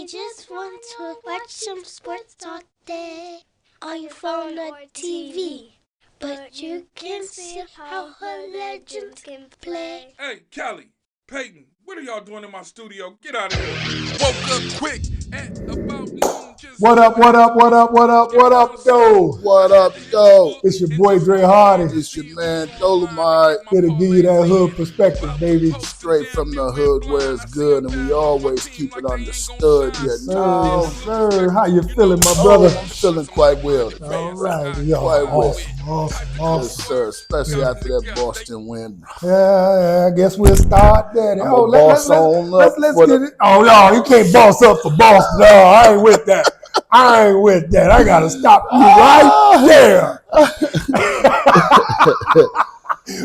We just want to watch some sports all day on your phone or TV. But you can see how her legends can play. Hey, Kelly, Peyton, what are y'all doing in my studio? Get out of here. Woke up quick at about noon. What up, though? What up, though? It's your boy Dre Hardy. It's your man Dolomite. Here to give you that hood perspective, baby. Straight from the hood where it's good, and we always keep it understood. Yes, sir. How you feeling, my brother? I'm feeling quite well today. All right, Quite well. Awesome. Yes, sir. Especially after that Boston win. Yeah, I guess we'll start there. Let's get it. Oh, no, you can't boss up for Boston. No, I ain't with that. I got to stop you right there.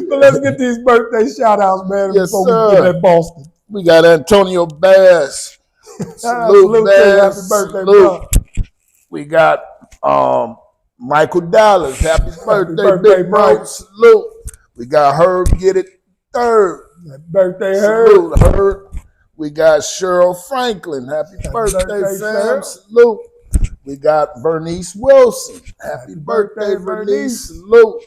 But let's get these birthday shout-outs, man, yes, before sir. we get at Boston. We got Antonio Bass. Salute, Bass. Happy birthday, bro. We got Michael Dallas. Happy birthday, big bro. Salute. We got Herb Get It Third. Happy birthday, Herb. Salute, Herb. We got Cheryl Franklin. Happy birthday, Sam. Salute. We got Bernice Wilson. Happy birthday, Bernice. Salute.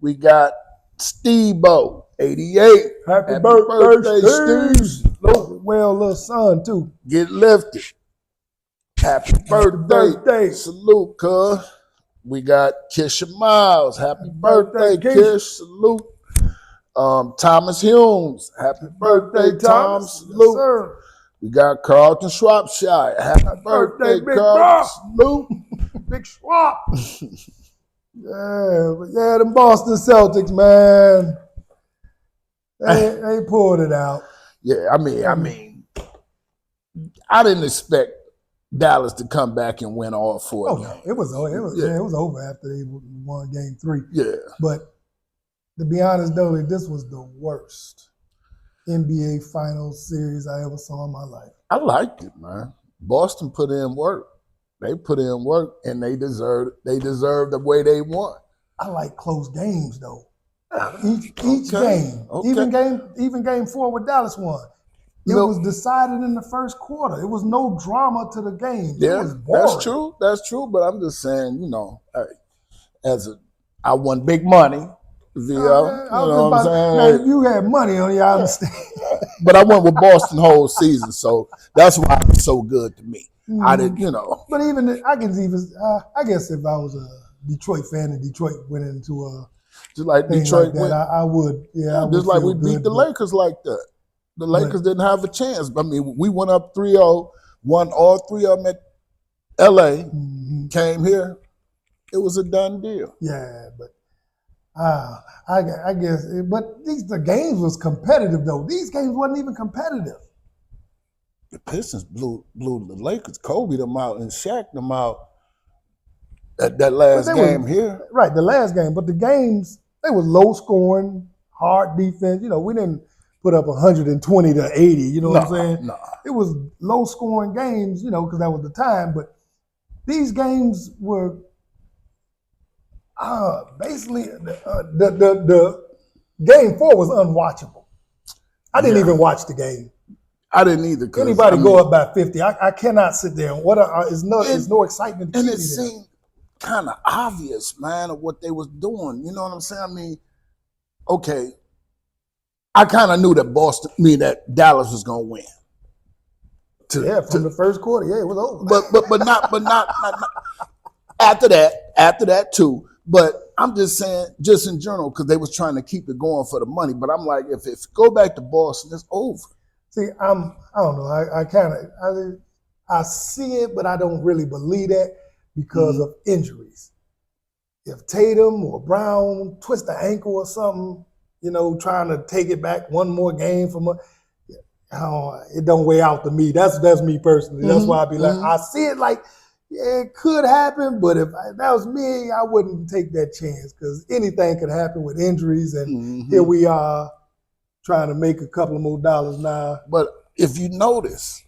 We got Steve-O, 88. Happy birthday, Steve. Salute. Well, little son, too. Get lifted. Happy birthday. Salute, cuz. We got Kisha Miles. Happy birthday, Kish. Salute. Thomas Humes. Happy birthday, Tom. Salute. Yes, we got Carlton Shropshire. Happy birthday, Big Carlton. Salute. Big Schwab. Yeah, them Boston Celtics, man. They pulled it out. Yeah, I mean, I didn't expect Dallas to come back and win all four. Oh no, it was over after they won Game 3. Yeah, but to be honest, though, this was the worst NBA Finals series I ever saw in my life. I liked it, man. Boston put in work. They put in work, and they deserved the way they won. I like close games, though. Each game, even game 4 with Dallas won. It was decided in the first quarter. It was no drama to the game. Yeah, it was boring. That's true. But I'm just saying, I won big money. I'm saying? Now, if you had money on you, I understand. But I went with Boston the whole season, so that's why it's so good to me. Mm-hmm. I did, But I guess if I was a Detroit fan and Detroit went into just like Detroit like that, I would. Yeah, just like we beat the Lakers like that. The Lakers didn't have a chance. I mean, we went up 3-0, won all 3 of them at L.A., came here. It was a done deal. Yeah, but I guess. But the games was competitive, though. These games wasn't even competitive. The Pistons blew the Lakers. Kobe them out and Shaq them out at that last game here. Right, the last game. But the games, they was low scoring, hard defense. We didn't put up 120 to 80. You know what I'm saying? No. It was low scoring games, because that was the time. But these games were basically the game 4 was unwatchable. I didn't even watch the game. I didn't either. Anybody go up by 50, I cannot sit there. And there's no excitement. And it seemed kind of obvious, man, of what they was doing. You know what I'm saying? I mean, okay, I kind of knew that Dallas was gonna win. From the first quarter, it was over. But not after that too. But I'm just saying, just in general, because they was trying to keep it going for the money. But I'm like, if go back to Boston, it's over. See, I don't know. I see it, but I don't really believe that because of injuries. If Tatum or Brown twist the ankle or something, trying to take it back one more game it don't weigh out to me. That's me personally. That's why I be like, I see it like, it could happen, but if that was me, I wouldn't take that chance because anything could happen with injuries, and here we are trying to make a couple of more dollars now. But if you notice,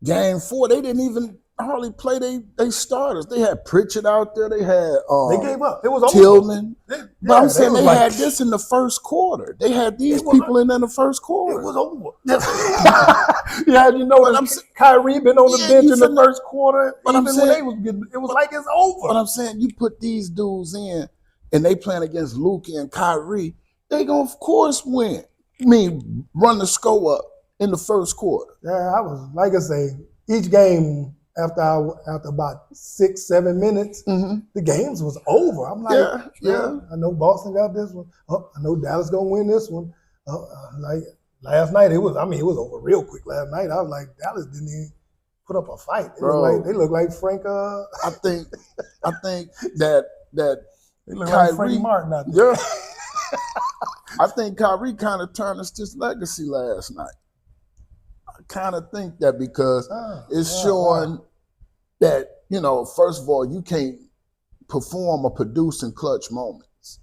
Game 4, they didn't even hardly play they starters. They had Pritchard out there. They had they gave up. It was over. Tillman. But I'm saying they like, had this in the first quarter. They had these people in the first quarter. It was over. Yeah, you know that Kyrie been on the bench in the first quarter. But even when they was getting, it was like it's over. But I'm saying you put these dudes in, and they playing against Luka and Kyrie. They gonna of course win. I mean, run the score up in the first quarter. Yeah, I was like I say, each game after about 6-7 minutes, the games was over. I'm like, yeah, I know Boston got this one. Oh, I know Dallas gonna win this one. Like last night, it was over real quick. Last night, I was like, Dallas didn't even put up a fight. They look like Frank. I think that they look like Frank Martin out there. Yeah. I think Kyrie kind of tarnished his legacy last night. I kind of think that because it's showing that, first of all, you can't perform or produce in clutch moments.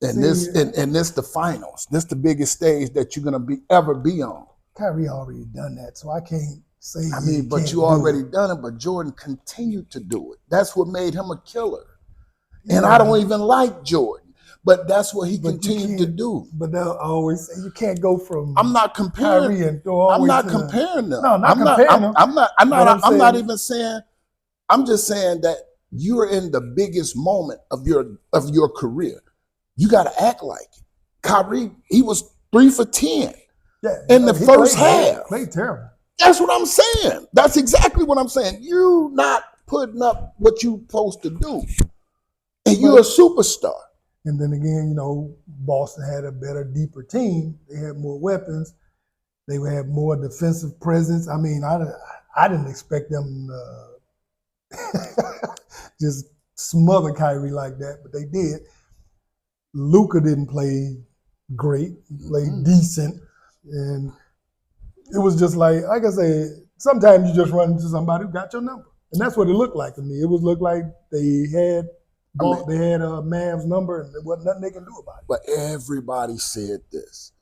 And this the finals. This the biggest stage that you're gonna ever be on. Kyrie already done that, so I can't say. I mean, but you already done it. But Jordan continued to do it. That's what made him a killer. And I don't even like Jordan. But that's what he continued to do. But they'll always say you can't go from. I'm not comparing. Kyrie and throw I'm not comparing them. No, not comparing them. I'm not even saying. I'm just saying that you're in the biggest moment of your career. You got to act like it. Kyrie, he was 3 for 10 in the first half. Played terrible. That's what I'm saying. That's exactly what I'm saying. You not putting up what you supposed to do, and you're a superstar. And then again, Boston had a better, deeper team. They had more weapons. They had more defensive presence. I mean, I didn't expect them to just smother Kyrie like that, but they did. Luka didn't play great. He played decent. And it was just like I say, sometimes you just run into somebody who got your number. And that's what it looked like to me. It looked like they had Mav's number, and there wasn't nothing they can do about it. But everybody said this.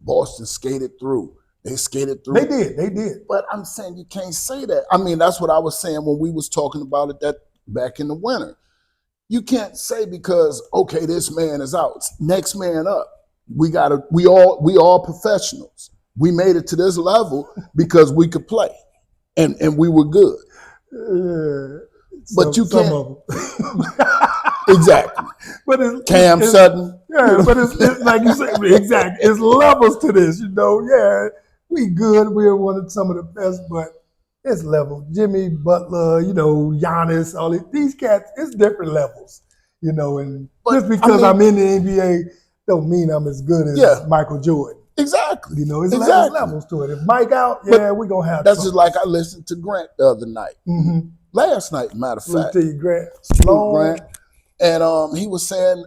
Boston skated through. They skated through. They did. But I'm saying you can't say that. I mean, that's what I was saying when we was talking about it back in the winter. You can't say because this man is out, next man up. We all professionals. We made it to this level because we could play. And we were good. But you can't. Some of them. Exactly. But Cam Sutton. Yeah, but it's like you said, exactly. It's levels to this, Yeah, we good. We're one of some of the best, but it's level. Jimmy Butler, Giannis, all these cats, it's different levels, And just because I'm in the NBA don't mean I'm as good as Michael Jordan. Exactly. It's levels to it. If Mike out, we're going to have That's just like I listened to Grant the other night. Mm-hmm. Last night, matter of fact. Grant. And he was saying,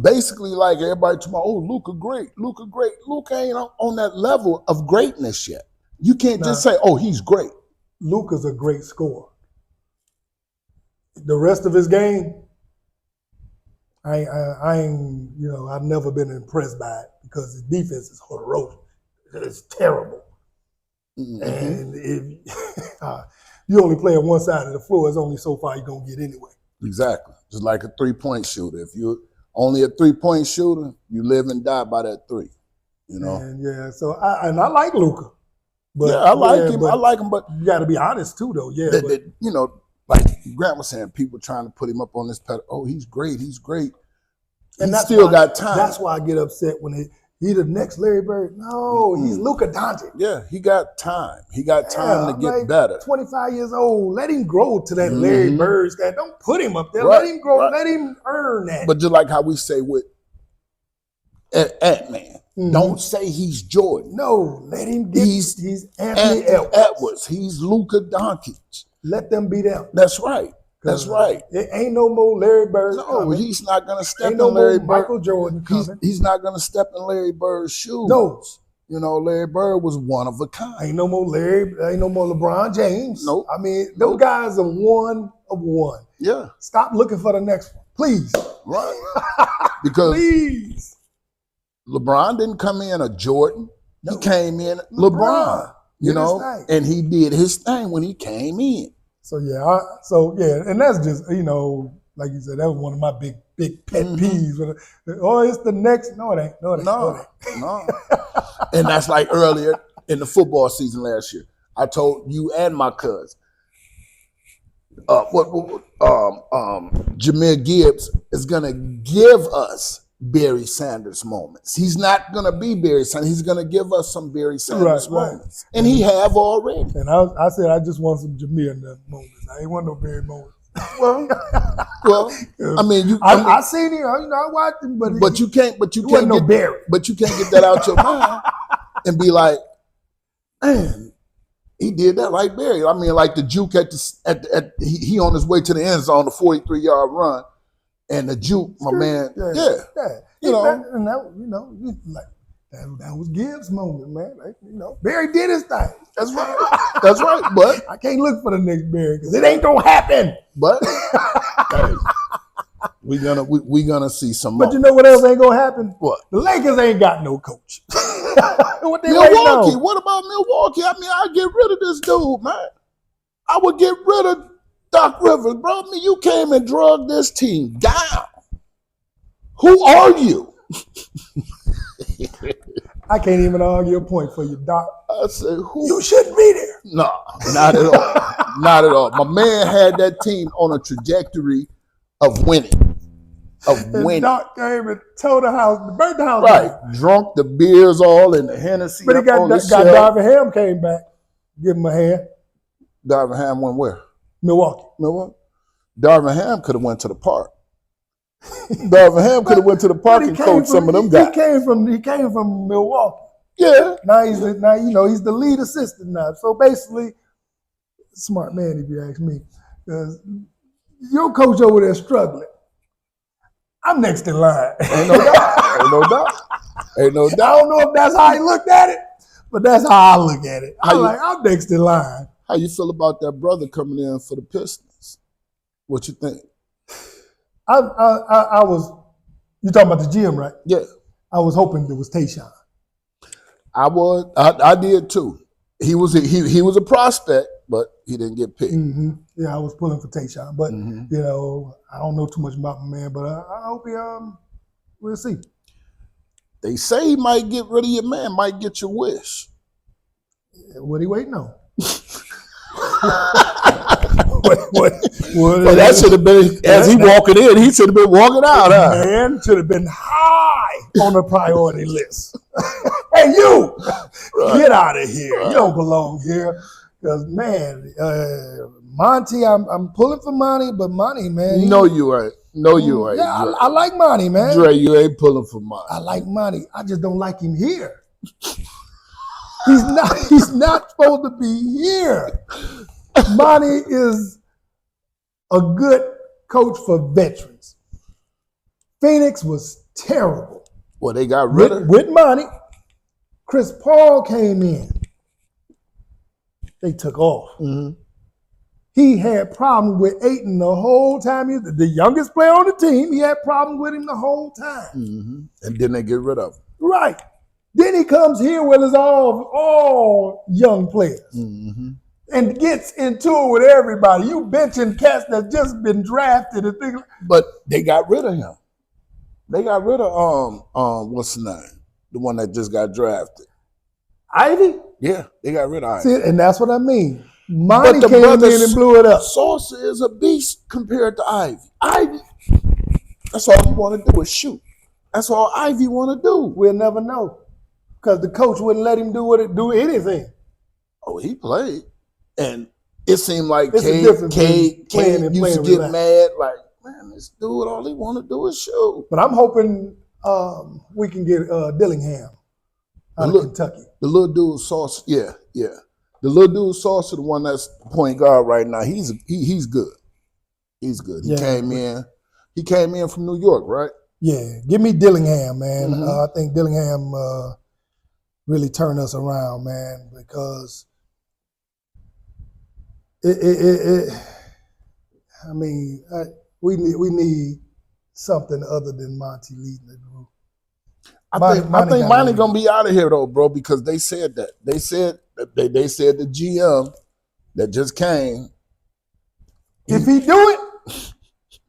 basically like everybody talking about, Luka great. Luka ain't on that level of greatness yet. You can't just say, he's great. Luka's a great scorer. The rest of his game, I've never been impressed by it because his defense is horrific. It's terrible. Mm-hmm. And if you only play on one side of the floor, it's only so far you're going to get anyway. Exactly. Just like a 3-point shooter. If you're only a 3-point shooter, you live and die by that 3. And so I like Luka. But, I like him. But you got to be honest too, though. Yeah. Like Grant was saying, people trying to put him up on this pedestal. He's great. And he still got time. That's why I get upset when he the next Larry Bird. No, he's Luka Doncic. Yeah, he got time. He got time to get better. 25 years old. Let him grow to that Larry Bird stat. Don't put him up there. Right, let him grow. Right. Let him earn that. But just like how we say with Ant-Man. Don't say he's Jordan. No, let him get. He's Anthony Edwards. He's Luka Doncic. Let them be them. That's right. That's right. It ain't no more Larry Bird. No, coming. He's not going to step ain't in no Larry more Bird. Michael Jordan coming. He's not going to step in Larry Bird's shoes. No. Larry Bird was one of a kind. Ain't no more LeBron James. Nope. I mean, those guys are one of one. Yeah. Stop looking for the next one, please. Right. Because please. LeBron didn't come in a Jordan. He came in, LeBron, you know, and he did his thing when he came in. So yeah, and that's just, you know, like you said, that was one of my big pet peeves. Oh, it's the next. No, it ain't. No. And that's like earlier in the football season last year. I told you and my cousin, Jameer Gibbs is gonna give us Barry Sanders moments. He's not gonna be Barry Sanders. He's gonna give us some Barry Sanders moments, and he have already. And I said I just want some Jameer moments. I ain't want no Barry moments. Well, I mean, I seen him. You know, I watched him, but you can't no Barry. But you can't get that out your mind and be like, man, he did that like Barry. I mean, like the juke he on his way to the end zone, the 43-yard run, and the juke, my man, you know, like that was Gibbs' moment, man. Like, you know, Barry did his thing. That's right. That's right. But I can't look for the next Barry because it ain't gonna happen. But hey, we gonna see some more. But you know what else ain't gonna happen? What? The Lakers ain't got no coach. What Milwaukee. What about Milwaukee? I mean, I'd get rid of this dude, man. I would get rid of Doc Rivers, bro. I mean, you came and drug this team down. Who are you? I can't even argue a point for you, Doc. I said, who? You shouldn't be there. No, not at all. Not at all. My man had that team on a trajectory of winning. And Doc came and tore burnt the house right. down. Drunk the beers all in the Hennessy. But he got Darvin Ham came back. Give him a hand. Darvin Ham went where? Milwaukee. Darvin Ham could have went to the park. Darvin Ham could have went to the park and coached some of them guys. He came from Milwaukee. Yeah. Now he's the lead assistant now. So basically, smart man if you ask me. Your coach over there struggling. I'm next in line. Ain't no doubt. I don't know if that's how he looked at it, but that's how I look at it. I'm next in line. How you feel about that brother coming in for the Pistons? What you think? I was, you talking about the GM, right? Yeah. I was hoping it was Tayshaun. I did too. He was a prospect, but he didn't get picked. Mm-hmm. Yeah, I was pulling for Tayshaun, but you know, I don't know too much about my man, but I hope we'll see. They say he might get rid of your man, might get your wish. What he waiting on? Well, that should have been as he walking in. He should have been walking out. Man should have been high on the priority list. Hey, you, get out of here. You don't belong here. Because man, Monty, I'm pulling for Monty, but Monty, man. No, you ain't. No, you ain't. Yeah, I like Monty, man. Dre, you ain't pulling for Monty. I like Monty. I just don't like him here. He's not supposed to be here. Monty is a good coach for veterans. Phoenix was terrible. Well, they got rid of with Monty. Chris Paul came in. They took off. Mm-hmm. He had problems with Ayton the whole time. He was the youngest player on the team. He had problems with him the whole time. Mm-hmm. And then they get rid of him. Right. Then he comes here where it's all young players. Mm-hmm. And gets into it with everybody. You benching cats that's just been drafted and things. But they got rid of him. They got rid of what's the name? The one that just got drafted. Ivy? Yeah, they got rid of Ivy. See, and that's what I mean. Monty came in and blew it up. Sauce is a beast compared to Ivy. Ivy, that's all he want to do is shoot. That's all Ivy want to do. We'll never know. Because the coach wouldn't let him do anything. Oh, he played. And it seemed like Cade used to get mad, like, man, this dude, all he want to do is shoot. But I'm hoping we can get Dillingham out of Kentucky. The little dude Sauce, yeah. The little dude Sauce, the one that's point guard right now, he's good. He's good. He came in from New York, right? Yeah, give me Dillingham, man. Mm-hmm. I think Dillingham really turned us around, man, because we need something other than Monty leading the group. I think Monty gonna be out of here though, bro, because they said that. They said the GM that just came. If he do it,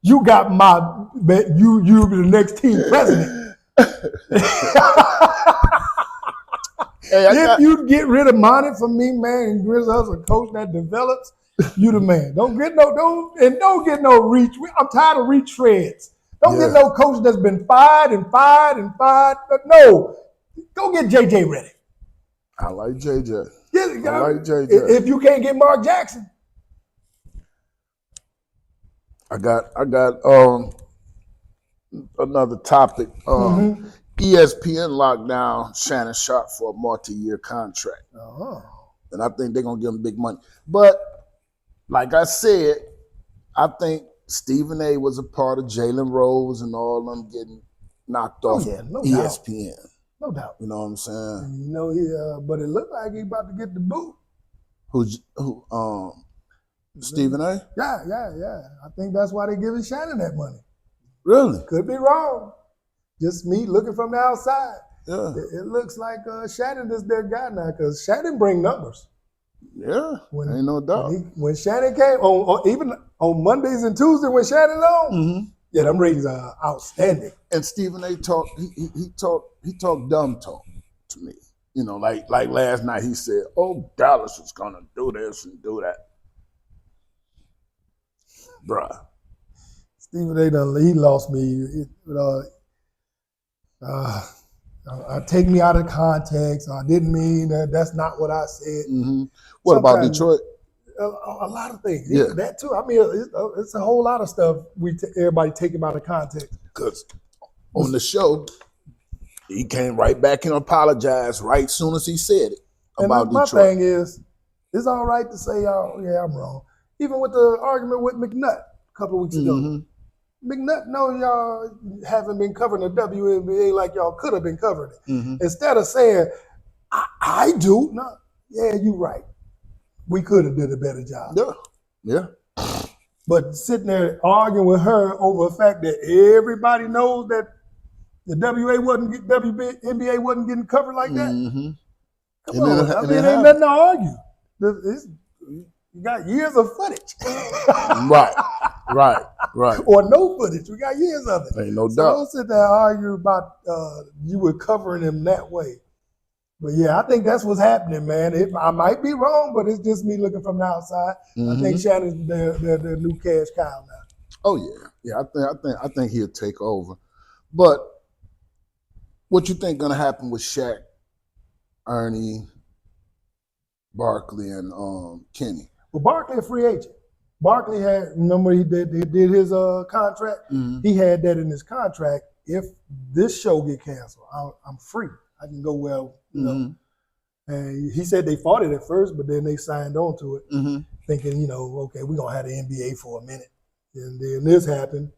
you got you be the next team president. If you get rid of Monty for me, man, and rid of us a coach that develops, you the man. Don't get no reach. I'm tired of retreads. Don't get no coach that's been fired. But no, go get JJ ready. I like JJ. I like JJ. If you can't get Mark Jackson. I got another topic. ESPN locked down Shannon Sharp for a multi-year contract. And I think they're going to give him big money. But like I said, I think Stephen A. was a part of Jalen Rose and all them getting knocked off ESPN. Doubt. No doubt. You know what I'm saying? You know, but it looked like he about to get the boot. Who? Stephen A.? Yeah. I think that's why they giving Shannon that money. Really? Could be wrong. Just me looking from the outside. Yeah. It looks like Shannon is their guy now because Shannon bring numbers. Yeah, ain't no doubt. When Shannon came, even on Mondays and Tuesdays when Shannon's on, yeah, them ratings are outstanding. And Stephen A. talked, he talked dumb talk to me. You know, like last night he said, "Oh, Dallas is gonna do this and do that." Bruh. Stephen A. he lost me. Take me out of context. I didn't mean that. That's not what I said. What about Detroit? A lot of things. Yeah. That too. I mean, it's a whole lot of stuff everybody take him out of context. Because on the show, he came right back and apologized right as soon as he said it about Detroit. My thing is, it's all right to say, I'm wrong. Even with the argument with McNutt a couple of weeks ago. McNutt knows y'all haven't been covering the WNBA like y'all could have been covering it. Instead of saying, I do. No, yeah, you're right. We could have did a better job. Yeah. But sitting there arguing with her over the fact that everybody knows that the WNBA wasn't getting covered like that. Come on, ain't nothing to argue. You got years of footage. Right. Or no footage. We got years of it. Ain't no So doubt. don't sit there and argue about you were covering him that way. But yeah, I think that's what's happening, man. I might be wrong, but it's just me looking from the outside. I think Shannon's their new cash cow now. Oh yeah. I think he'll take over. But what you think gonna happen with Shaq, Ernie, Barkley, and Kenny? Well, Barkley a free agent. Barkley remember he did his contract? He had that in his contract. If this show get canceled, I'm free. I can go well, you know. And he said they fought it at first, but then they signed on to it, thinking, okay, we're going to have the NBA for a minute. And then this happened.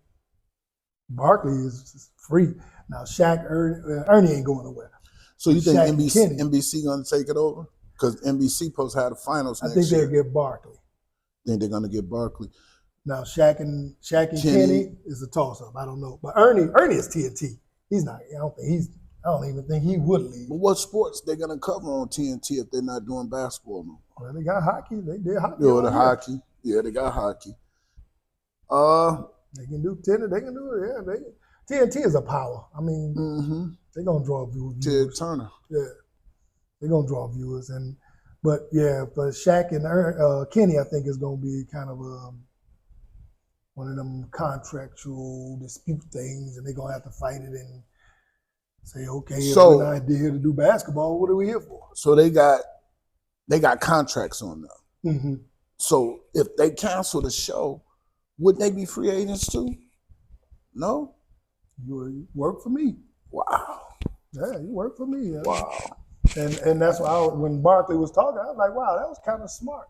Barkley is free. Now, Shaq, Ernie ain't going nowhere. So you think NBC going to take it over? Because NBC supposed to have the finals next year. I think they'll get Barkley. Think they're going to get Barkley. Now, Shaq and Kenny is a toss-up. I don't know. But Ernie is TNT. He's not. I don't even think he would leave. But what sports they going to cover on TNT if they're not doing basketball no more? Well, they got hockey. They did hockey. Hockey. Yeah, they got hockey. They can do tennis. They can do it. Yeah, TNT is a power. I mean, they're going to draw viewers. Ted Turner. Yeah. They're going to draw viewers. But Shaq and Kenny, I think, is going to be kind of one of them contractual dispute things, and they're going to have to fight it and say, okay, if we're not here to do basketball, what are we here for? So they got contracts on them. So if they cancel the show, would they be free agents too? No? You work for me. Wow. Yeah, you work for me. Yeah. Wow. And that's why when Barkley was talking, I was like, wow, that was kind of smart.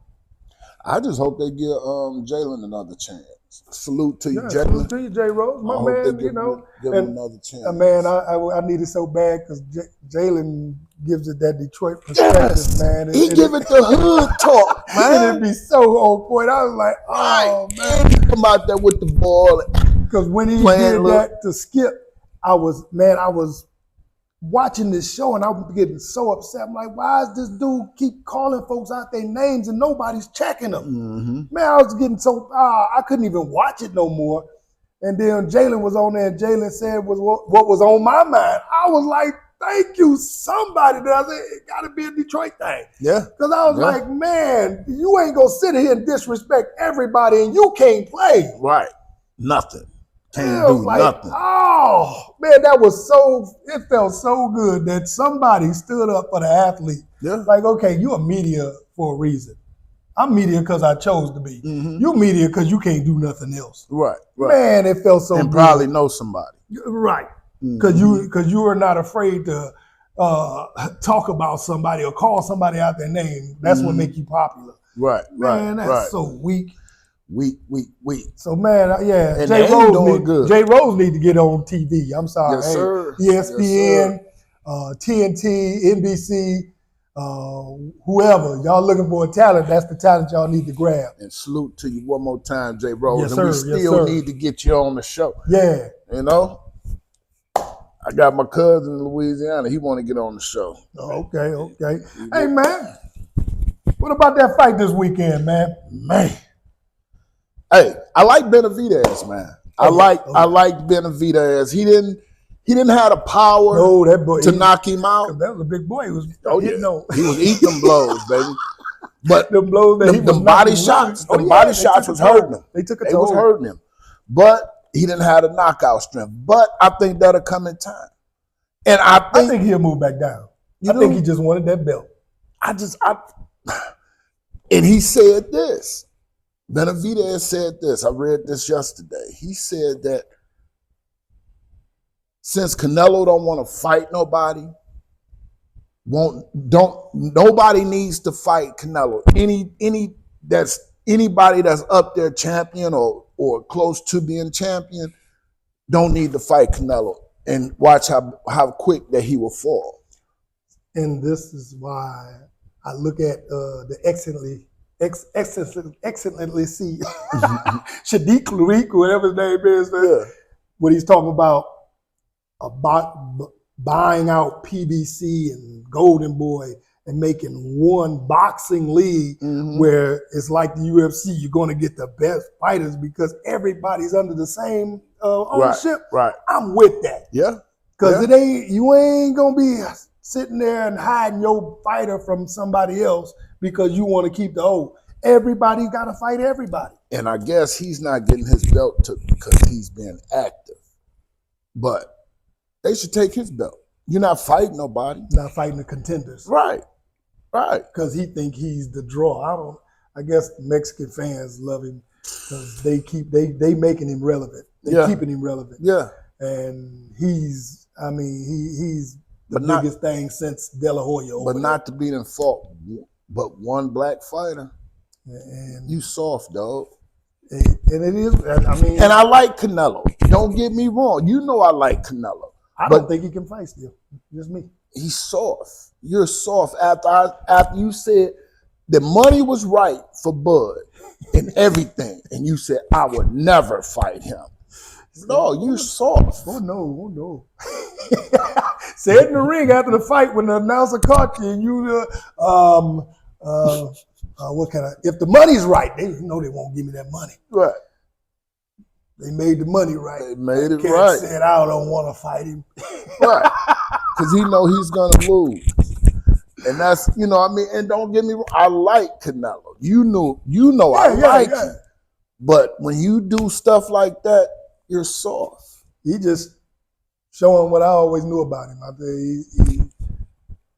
I just hope they give Jalen another chance. Salute to you, Jalen. Salute to you, J. Rose. My man, give him another chance. Man, I need it so bad because Jalen gives it that Detroit perspective, man. He give it the hood talk, man. It'd be so on point. I was like, oh, man. He come out there with the ball. Because when he did that to Skip, I was watching this show and I'm getting so upset. I'm like, why is this dude keep calling folks out their names and nobody's checking them? Mm-hmm. Man, I was getting so, I couldn't even watch it no more. And then Jalen was on there and Jalen said was what was on my mind. I was like, thank you, somebody does it. It got to be a Detroit thing. Yeah. Because I was like, man, you ain't going to sit here and disrespect everybody and you can't play. Right. Nothing. Can't do nothing. Oh, man, it felt so good that somebody stood up for the athlete. Yeah. Like, okay, you're a media for a reason. I'm media because I chose to be. Mm-hmm. You're media because you can't do nothing else. Right. Man, it felt so good. And probably know somebody. Right. Because you are not afraid to talk about somebody or call somebody out their name. That's what make you popular. Right. Man, that's so weak. Weak. So man, And Jay good. Rose need to get on TV. I'm sorry. Yes, sir. ESPN, TNT, NBC, whoever. Y'all looking for a talent, that's the talent y'all need to grab. And salute to you one more time, Jay Rose. Yes, and sir. we still need to get you on the show. Yeah. You know? I got my cousin in Louisiana. He want to get on the show. Okay. Hey, man. What about that fight this weekend, man? Man. Hey, I like Benavidez, man. I like Benavidez. He didn't have the power to knock him out. That was a big boy. He was He was eating them blows, baby. But the blows that the body shots, body shots was hurting him. They took a toll. toll. Was hurting him. But he didn't have the knockout strength. But I think that'll come in time. And I think he'll move back down. I think he just wanted that belt. And he said this. Benavidez said this. I read this yesterday. He said that since Canelo don't want to fight nobody, nobody needs to fight Canelo. Anybody that's up there champion or close to being champion don't need to fight Canelo. And watch how quick that he will fall. And this is why I look at the excellently see Shadiq Lurik, whatever his name is, what he's talking about buying out PBC and Golden Boy and making one boxing league where it's like the UFC, you're going to get the best fighters because everybody's under the same ownership. Right. I'm with that. Yeah. Because you ain't going to be sitting there and hiding your fighter from somebody else because you want to keep the old. Everybody got to fight everybody. And I guess he's not getting his belt because he's been active. But they should take his belt. You're not fighting nobody. Not fighting the contenders. Right. Because he think he's the draw. I guess Mexican fans love him because they making him relevant. They keeping him relevant. Yeah. And he's the biggest thing since De La Hoya. But not to be in fault, but one black fighter. And you soft, dog. And it is. And I like Canelo. Don't get me wrong. You know I like Canelo. I don't think he can fight still. Just me. He's soft. You're soft. After you said the money was right for Bud and everything, and you said I would never fight him. No, you're soft. Oh no. Said in the ring after the fight when the announcer caught you and you if the money's right, they know they won't give me that money. Right. They made the money right. They made it Cat right. Said I don't want to fight him. Right. Because he know he's gonna lose. And that's, and don't get me wrong, I like Canelo. You know I like him. But when you do stuff like that, you're soft. He just showing what I always knew about him. I think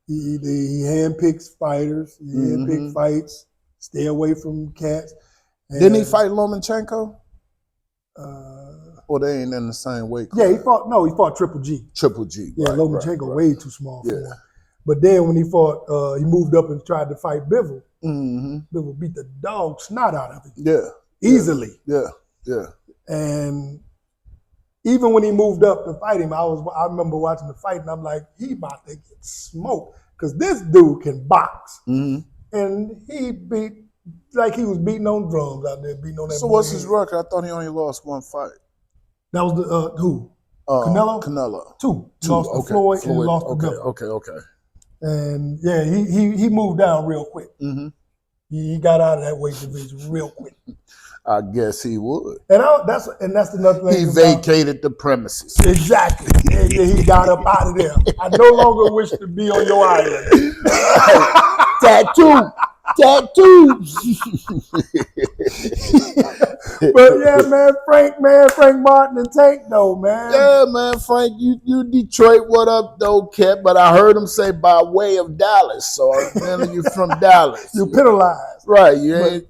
he handpicks fighters, he handpicks fights, stay away from cats. And, didn't he fight Lomachenko? Or they ain't in the same weight class? Yeah, he fought Triple G. Triple G. Yeah, Lomachenko way too small for him. But then when he fought, he moved up and tried to fight Bivol. Bivol beat the dog snot out of him. Yeah. Easily. Yeah. And even when he moved up to fight him, I remember watching the fight and I'm like, he about to get smoked. Because this dude can box. And he beat, like he was beating on drums out there, beating on that. So what's his record? I thought he only lost one fight. That was the, who? Canelo? Two. He lost to Floyd and lost to Bill. Okay. And yeah, he moved down real quick. Mm-hmm. He got out of that weight division real quick. I guess he would. And that's another thing. He vacated the premises. Exactly. Yeah, he got up out of there. I no longer wish to be on your island. Tattoo. But yeah, man, Frank Martin and Tank though, man. Yeah, man, Frank, you Detroit, what up though, Cat? But I heard him say by way of Dallas, so I'm you from Dallas. You penalized, right? You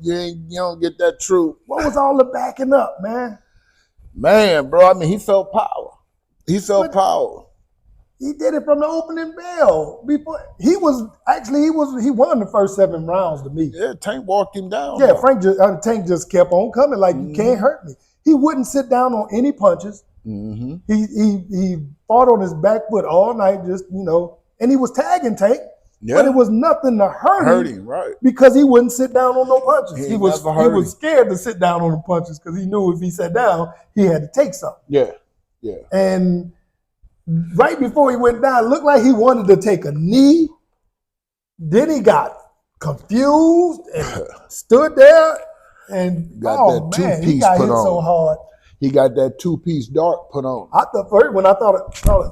don't get that true. What was all the backing up, man? Man, bro, I mean, he felt power. Power. He did it from the opening bell. Before he won the first 7 rounds to me. Yeah, Tank walked him down. Yeah, Tank just kept on coming like you can't hurt me. He wouldn't sit down on any punches. Mm-hmm. He fought on his back foot all night, and he was tagging Tank, but it was nothing to hurt him, right? Because he wouldn't sit down on no punches. He was scared to sit down on the punches because he knew if he sat down, he had to take something. Yeah. And right before he went down, it looked like he wanted to take a knee. Then he got confused and stood there and got that two-piece he got put hit on. so hard. He got that 2-piece dart put on. I thought first when I thought it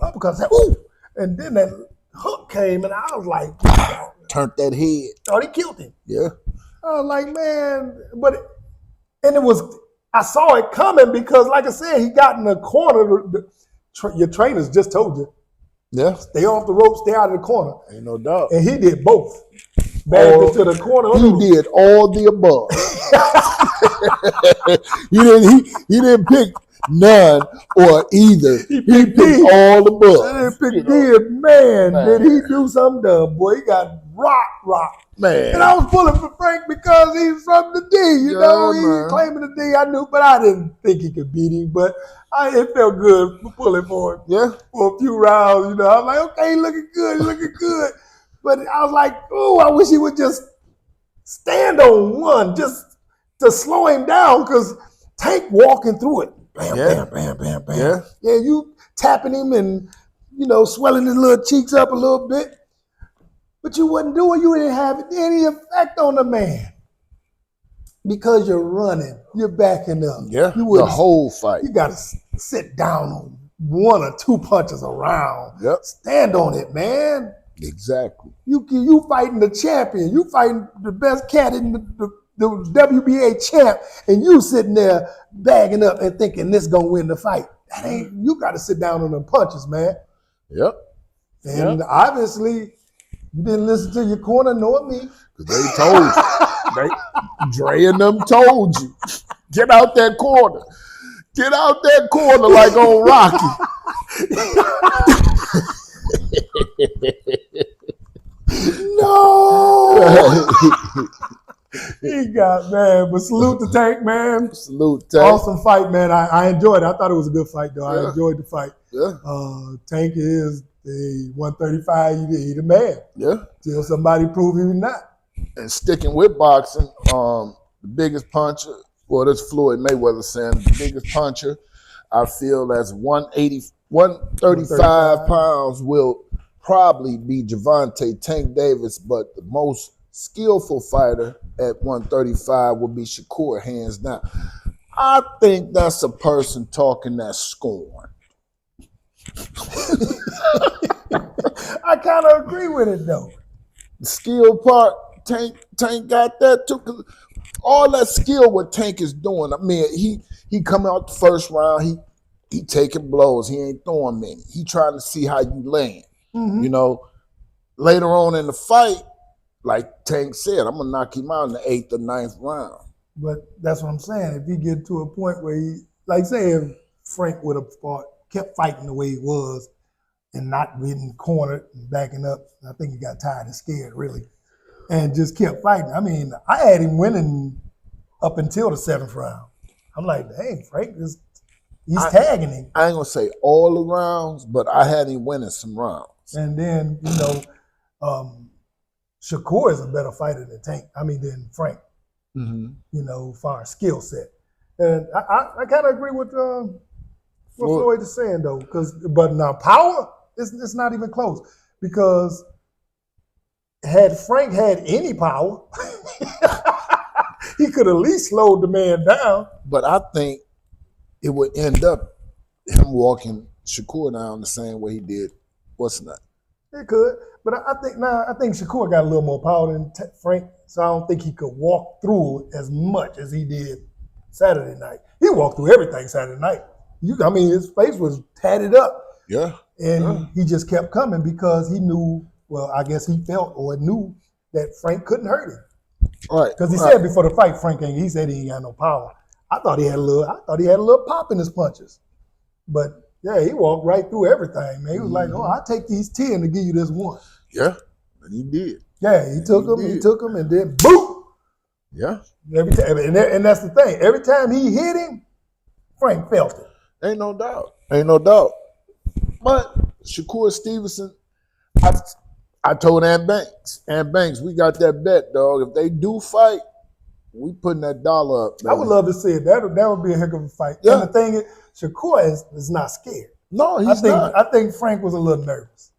uppercut, I said, ooh, and then that hook came and I was like, turned that head. Thought he killed him. Yeah. I was like, man, I saw it coming because, like I said, he got in the corner. Your trainers just told you. Yeah. Stay off the rope, stay out of the corner. Ain't no doubt. And he did both. Bagged into the corner. He did all the above. he didn't pick none or either. He picked all the above. He picked man. Did he do something dumb? Boy, he got rock. Man. And I was pulling for Frank because he's from the D. He was claiming the D. I knew, but I didn't think he could beat him. But it felt good pulling for him. Yeah. For a few rounds, I was like, okay, he's looking good. But I was like, oh, I wish he would just stand on one just to slow him down because Tank walking through it. Bam, bam. Yeah, you tapping him and, swelling his little cheeks up a little bit. But you wouldn't do it. You didn't have any effect on the man because you're running. You're backing up. Yeah, the whole fight. You got to sit down on 1 or 2 punches around. Yep. Stand on it, man. Exactly. You fighting the champion. You fighting the best cat in the WBA champ, and you sitting there bagging up and thinking this gonna win the fight. That ain't. You got to sit down on them punches, man. Yep. And obviously, you didn't listen to your corner nor me. They told you. Dre and them told you. Get out that corner. Get out that corner like on Rocky. No. He got, man, but salute to Tank, man. Salute, Tank. Awesome fight, man. I enjoyed it. I thought it was a good fight, though. Yeah. I enjoyed the fight. Yeah. Tank is the 135. He the man. Yeah. Till somebody prove him not. And sticking with boxing, the biggest puncher, well, that's Floyd Mayweather saying, the biggest puncher, I feel as 135 pounds will probably be Gervante Tank Davis, but the most skillful fighter at 135 will be Shakur, hands down. I think that's a person talking that scorn. I kind of agree with it, though. The skill part, Tank got that too. 'Cause all that skill what Tank is doing, I mean, he come out the first round, he taking blows, he ain't throwing many. He trying to see how you land. Mm-hmm. Later on in the fight, like Tank said, I'm gonna knock him out in the 8th or 9th round. But that's what I'm saying. If he get to a point where say if Frank would have kept fighting the way he was and not getting cornered and backing up, I think he got tired and scared, really, and just kept fighting. I mean, I had him winning up until the 7th round. I'm like, dang, Frank, he's tagging him. I ain't gonna say all the rounds, but I had him winning some rounds. And then, Shakur is a better fighter than Frank, Mm-hmm. as far as skill set. And I kind of agree with what Floyd is saying though, but now power, it's not even close because had Frank had any power, he could at least slow the man down. But I think it would end up him walking Shakur down the same way he did what's not. It could, but I think Shakur got a little more power than Frank, so I don't think he could walk through as much as he did Saturday night. He walked through everything Saturday night. His face was tatted up. Yeah. And he just kept coming because he knew, well, I guess he felt or knew that Frank couldn't hurt him. Right. Because he said before the fight, he said he ain't got no power. I thought he had a little pop in his punches. But yeah, he walked right through everything, man. He was like, I'll take these 10 to give you this one. Yeah. And he did. Yeah, he took him and then boom. Yeah. Every time, and that's the thing. Every time he hit him, Frank felt it. Ain't no doubt. But Shakur Stevenson, I told Ann Banks, we got that bet, dog. If they do fight, we putting that dollar up. Man. I would love to see it. That would be a heck of a fight. Yeah. And the thing is, Shakur is not scared. No, he's not. I think Frank was a little nervous.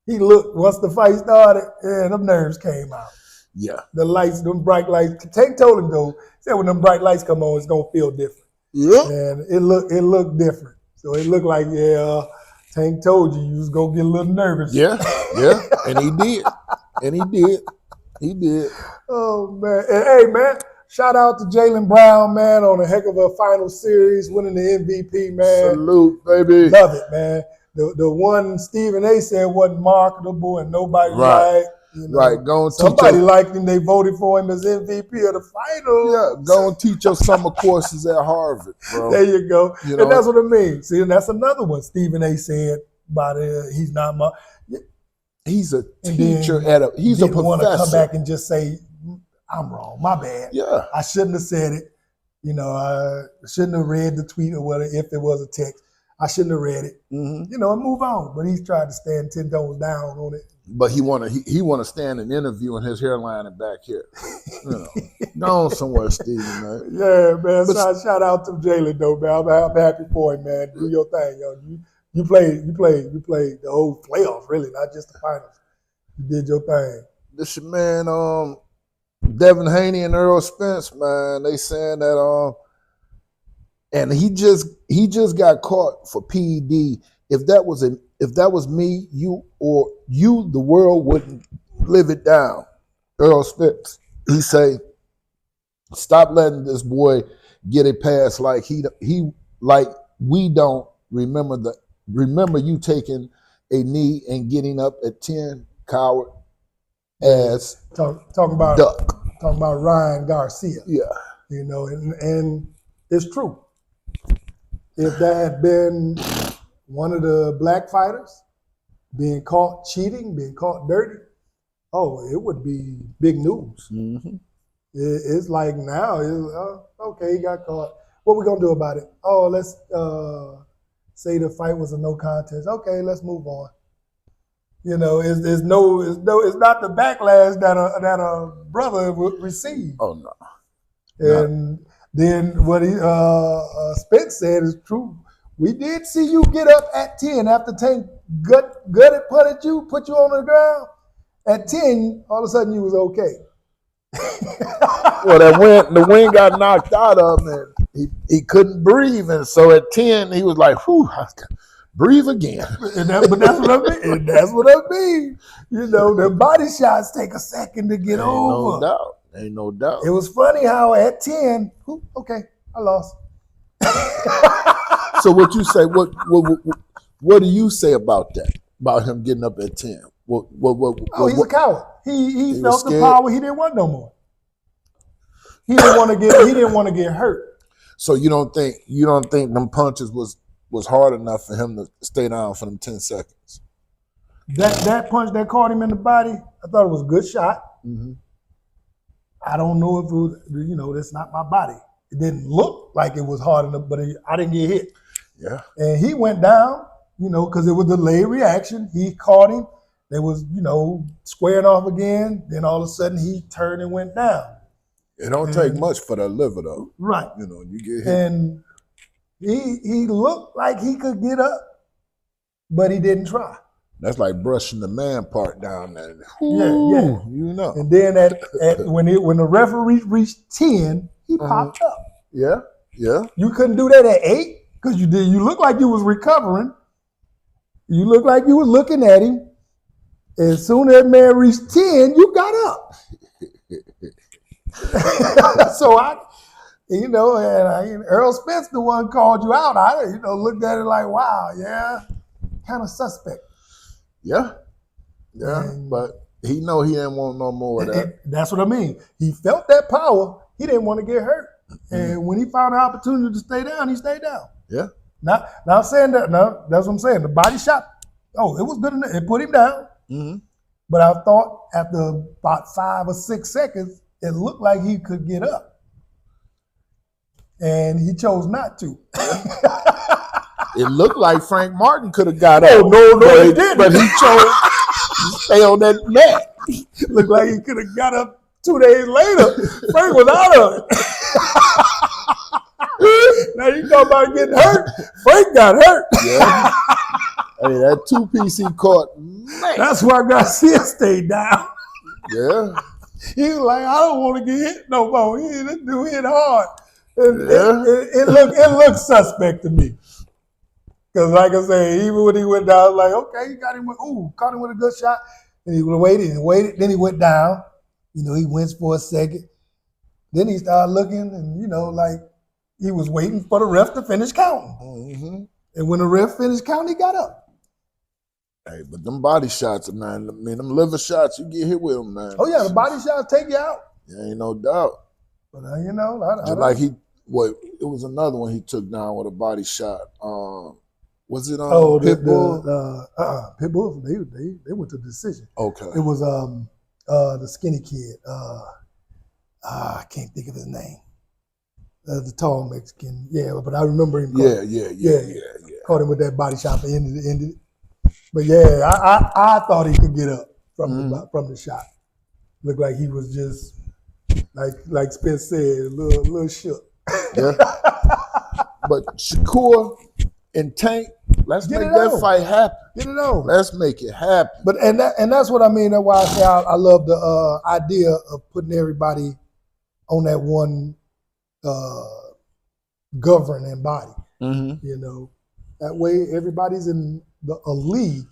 He looked, once the fight started, them nerves came out. Yeah. The lights, them bright lights. Tank told him, though, said when them bright lights come on, it's going to feel different. Yeah. And it looked different. So it looked like, Tank told you was going to get a little nervous. Yeah. And he did. Oh, man. And, hey, man, shout out to Jalen Brown, man, on a heck of a final series, winning the MVP, man. Salute, baby. Love it, man. The one Stephen A. said wasn't marketable and nobody liked. Right, somebody liked him. They voted for him as MVP of the final. Yeah, go and teach your summer courses at Harvard, bro. There you go. And that's what I mean. See, and that's another one. Stephen A. said about he's not my. He's a teacher he's a professor. Want to come back and just say, I'm wrong. My bad. Yeah, I shouldn't have said it. I shouldn't have read the tweet or whatever if it was a text. I shouldn't have read it. And move on. But he's tried to stand 10 toes down on it. But he wanna stand and interview and his hairline and back here. Go on somewhere, Steven, man. Yeah, man. Shout out to Jalen though, man. I'm happy for him, man. Do your thing, yo. You played the whole playoffs, really, not just the finals. You did your thing. This your man, Devin Haney and Earl Spence, man. They saying that and he just got caught for PED. If that was me, the world wouldn't live it down. Earl Spence, he say, stop letting this boy get it past like we don't remember you taking a knee and getting up at 10, coward ass. Talking about Ryan Garcia. Yeah. And it's true. If that had been one of the black fighters being caught cheating, being caught dirty, it would be big news. Mm-hmm. It's like now, okay, he got caught. What we gonna do about it? Let's say the fight was a no contest. Okay, let's move on. It's not the backlash that a brother would receive. Oh no. And then what Spence said is true. We did see you get up at 10 after Tank gutted punted you, put you on the ground. At 10, all of a sudden you was okay. Well, the wind got knocked out of him, and he couldn't breathe, and so at 10 he was like, "Whew, breathe again." But that's what I mean. That's what I mean. The body shots take a second to get over. Ain't no doubt. It was funny how at 10, okay, I lost. So what you say? What do you say about that? About him getting up at 10? He's a coward. He felt the power. He didn't want no more. He didn't want to get hurt. So you don't think them punches was hard enough for him to stay down for them 10 seconds? That punch that caught him in the body, I thought it was a good shot. Mm-hmm. I don't know if it was, that's not my body. It didn't look like it was hard enough, but I didn't get hit. Yeah. And he went down, because it was a delayed reaction. He caught him. They was, squaring off again. Then all of a sudden he turned and went down. It don't take much for the liver though. Right. You get hit. And He looked like he could get up, but he didn't try. That's like brushing the man part down there. Yeah. You know. And then when the referee reached 10, he popped up. Yeah. You couldn't do that at 8 because you did. You looked like you was recovering. You looked like you was looking at him. As soon as that man reached 10, you got up. So and Earl Spence, the one called you out. I, looked at it like, wow, yeah, kind of suspect. Yeah, but he know he didn't want no more of that. That's what I mean. He felt that power. He didn't want to get hurt. And when he found an opportunity to stay down, he stayed down. Yeah. Now I'm saying that. Now that's what I'm saying. The body shot. Oh, it was good enough. It put him down. Mm-hmm. But I thought after about 5 or 6 seconds, it looked like he could get up, and he chose not to. It looked like Frank Martin could have got up. Oh, no, he didn't. But he chose to stay on that mat. Looked like he could have got up 2 days later. Frank was out of it. Now you talk about getting hurt. Frank got hurt. Yeah. Hey, that 2-piece he caught, man. That's why Garcia stayed down. Yeah. He was like, I don't want to get hit no more. This dude hit hard. Yeah. It looked suspect to me. Because like I say, even when he went down, I was like, okay, caught him with a good shot. And he waited. Then he went down. He went for a second. Then he started looking and, like he was waiting for the ref to finish counting. Mm-hmm. And when the ref finished counting, he got up. Hey, but them body shots, man, them liver shots, you get hit with them, man. Oh, yeah, the body shots take you out. Yeah, ain't no doubt. But, I just like it was another one he took down with a body shot. Was it on Pitbull? Pitbull, they went to decision. Okay. It was the skinny kid. I can't think of his name. The tall Mexican. Yeah, but I remember him. Yeah. Caught him with that body shot and ended it. But yeah, I thought he could get up from the shot. Looked like he was just like Spence said, a little shook. Yeah. But Shakur and Tank, let's make that fight happen. Get it on. Let's make it happen. But and that's what I mean. That's why I say I love the idea of putting everybody on that one governing body. Mm-hmm. That way everybody's in a league.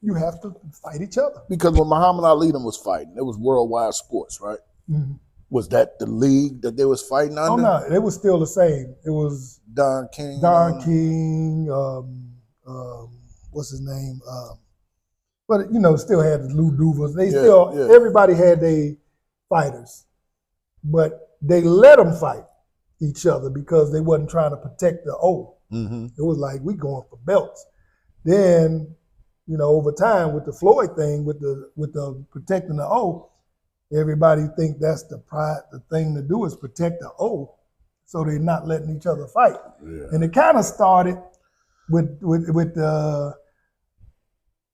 You have to fight each other. Because when Muhammad Ali was fighting, it was worldwide sports, right? Mm-hmm. Was that the league that they was fighting under? Oh no, it was still the same. It was Don King. What's his name? But still had the Lou Duvas. Everybody had their fighters, but they let them fight each other because they wasn't trying to protect the O. Mm-hmm. It was like we going for belts. Then, over time with the Floyd thing, with the protecting the O, everybody think that's the thing to do is protect the O, so they're not letting each other fight. Yeah. And it kind of started with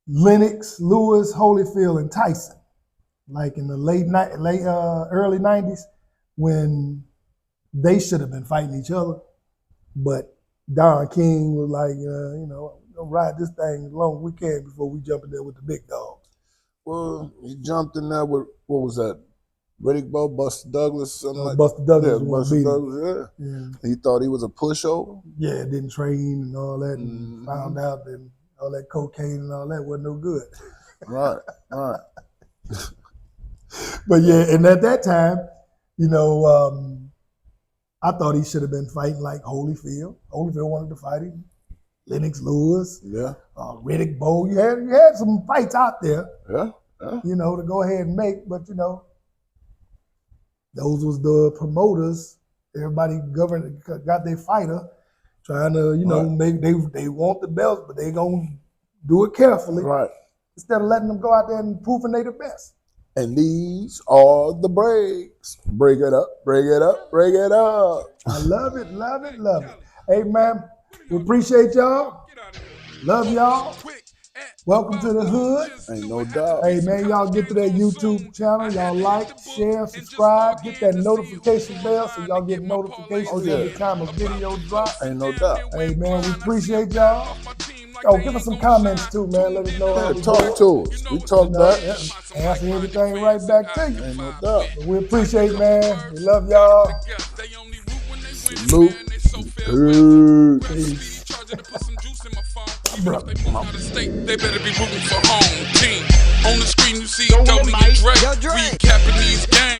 Lennox, Lewis, Holyfield, and Tyson, like in the early 90s, when they should have been fighting each other, but Don King was like, we'll ride this thing as long as we can before we jump in there with the big dogs. Well, he jumped in there with, what was that? Riddick Bowe, Buster Douglas, something like Buster Douglas. Yeah, Buster Douglas, yeah. He thought he was a pushover. Yeah, didn't train and all that, and found out that all that cocaine and all that wasn't no good. Right. But yeah, and at that time, I thought he should have been fighting like Holyfield. Holyfield wanted to fight him. Lennox Lewis. Yeah. Riddick Bowe. You had some fights out there. Yeah. To go ahead and make, but those was the promoters. Everybody got their fighter, trying to, make they want the belts, but they gonna do it carefully. Right. Instead of letting them go out there and proving they the best. And these are the breaks. Break it up, break it up, break it up. I love it, love it, love it. Hey man, we appreciate y'all. Love y'all. Welcome to the hood. Ain't no doubt. Hey, man, y'all get to that YouTube channel. Y'all like, share, subscribe. Hit that notification bell so y'all get notifications every time a video drops. Ain't no doubt. Hey, man, we appreciate y'all. Oh, give us some comments too, man. Let us know how we Talk to us. We talk back. Answer everything right back to you. Ain't no doubt. But we appreciate, man. We love y'all. Salute. Peace. They better be rooting for home team. On the screen you see Double and Dre.